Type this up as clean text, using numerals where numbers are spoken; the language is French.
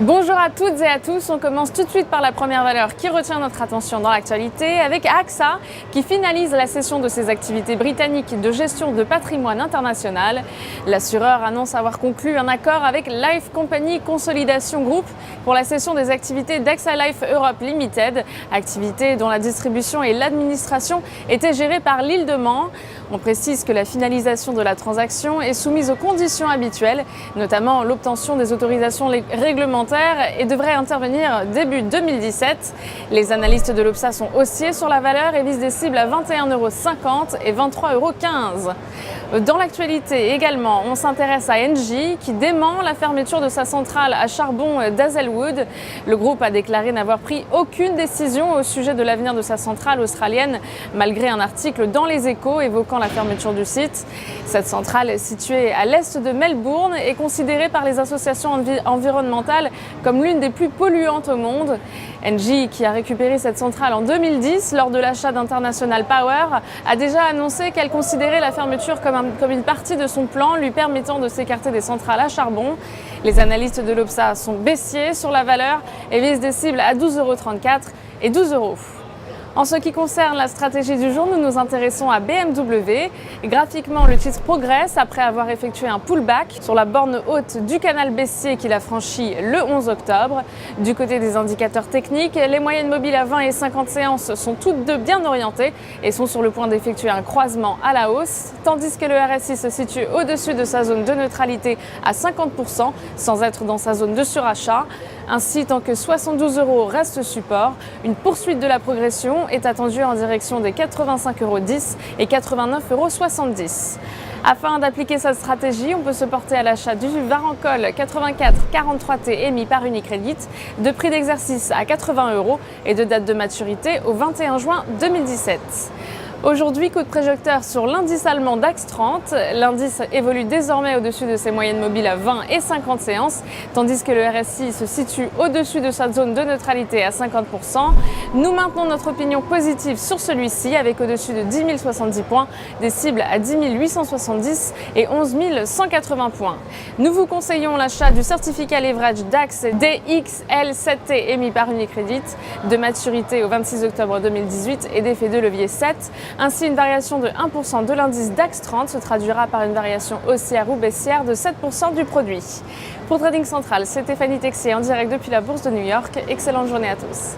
Bonjour à toutes et à tous, on commence tout de suite par la première valeur qui retient notre attention dans l'actualité avec AXA qui finalise la cession de ses activités britanniques de gestion de patrimoine international. L'assureur annonce avoir conclu un accord avec Life Company Consolidation Group pour la cession des activités d'AXA Life Europe Limited, activités dont la distribution et l'administration étaient gérées par l'île de Man. On précise que la finalisation de la transaction est soumise aux conditions habituelles, notamment l'obtention des autorisations réglementaires et devrait intervenir début 2017. Les analystes de l'Obsa sont haussiers sur la valeur et visent des cibles à 21,50 € et 23,15 €. Dans l'actualité également, on s'intéresse à Engie qui dément la fermeture de sa centrale à charbon d'Hazelwood. Le groupe a déclaré n'avoir pris aucune décision au sujet de l'avenir de sa centrale australienne, malgré un article dans Les Échos évoquant la fermeture du site. Cette centrale, située à l'est de Melbourne, est considérée par les associations environnementales comme l'une des plus polluantes au monde. Engie, qui a récupéré cette centrale en 2010 lors de l'achat d'International Power, a déjà annoncé qu'elle considérait la fermeture comme une partie de son plan lui permettant de s'écarter des centrales à charbon. Les analystes de l'Obsa sont baissiers sur la valeur et visent des cibles à 12,34 € et 12 €. En ce qui concerne la stratégie du jour, nous nous intéressons à BMW. Graphiquement, le titre progresse après avoir effectué un pullback sur la borne haute du canal baissier qu'il a franchi le 11 octobre. Du côté des indicateurs techniques, les moyennes mobiles à 20 et 50 séances sont toutes deux bien orientées et sont sur le point d'effectuer un croisement à la hausse, tandis que le RSI se situe au-dessus de sa zone de neutralité à 50%, sans être dans sa zone de surachat. Ainsi, tant que 72 € reste support, une poursuite de la progression est attendue en direction des 85,10 € et 89,70 €. Afin d'appliquer cette stratégie, on peut se porter à l'achat du Varancol 8443T émis par Unicredit, de prix d'exercice à 80 € et de date de maturité au 21 juin 2017. Aujourd'hui, coup de projecteur sur l'indice allemand DAX 30. L'indice évolue désormais au-dessus de ses moyennes mobiles à 20 et 50 séances, tandis que le RSI se situe au-dessus de sa zone de neutralité à 50%. Nous maintenons notre opinion positive sur celui-ci avec au-dessus de 10 070 points, des cibles à 10 870 et 11 180 points. Nous vous conseillons l'achat du certificat leverage DAX DXL7T émis par Unicredit, de maturité au 26 octobre 2018 et d'effet de levier 7. Ainsi, une variation de 1% de l'indice DAX 30 se traduira par une variation haussière ou baissière de 7% du produit. Pour Trading Central, c'est Stéphanie Texier en direct depuis la Bourse de New York. Excellente journée à tous.